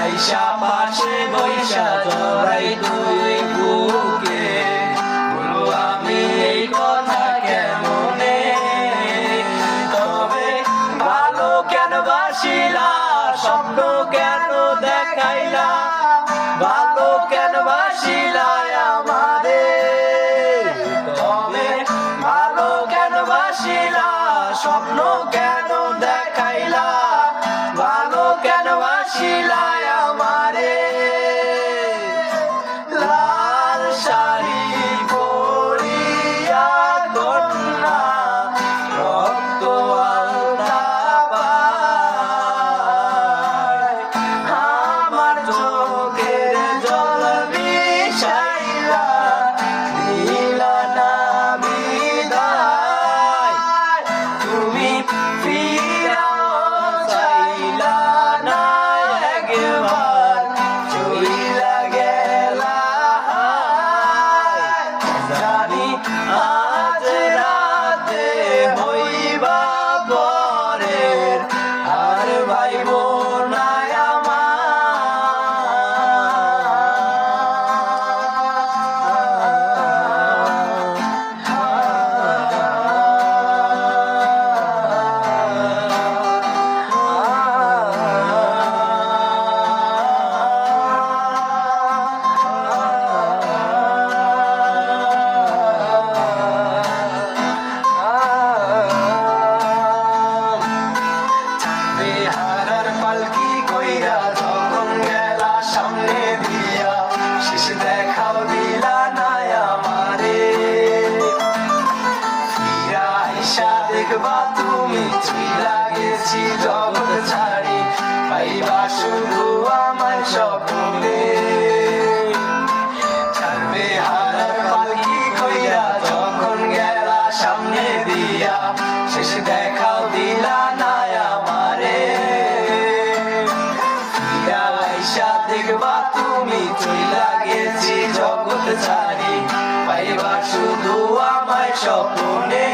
আইসা পাশে বৈশা জড়াই তুই বুকে, বলবো আমি এই কথা কেমনে, তবে ভালো কেন বাসিলা, স্বপ্ন কেন দেখাইলা, ভালো কেন বাসিলা আমারে, তবে ভালো কেন বাসিলা, স্বপ্ন কেন দেখাইলা, ভালো কেন বাসিলা আমারে। লাল শাড়ি পরিয়া কন্যা রক্ত আলতা পায়, আমার চোখের জল মিশাইলা দিলা না বিদায়, তুমি ফিরাও চাইলা না একবার, চইলা গেলা জানি আজ রাতে হইবা পরের, আর ভাইব না বেহারার পালকি কইরা যখন গেলা সামনে দিয়া, শেষ দেখাও দিলা না আমারে, ফিরা আইসা দেখবা তুমি চইলা গেছি জগৎ ছাড়ি, পাইবা শুধু আমার স্বপ্নে। বেহারার পালকি কইরা যখন গেলা সামনে দিয়া, শেষ দেখাও দিলা না আমারে, ফিরা আইসা দেখবা তুমি চইলা গেছি জগৎ ছাড়ি, পাইবা শুধু আমায় স্বপ্নে।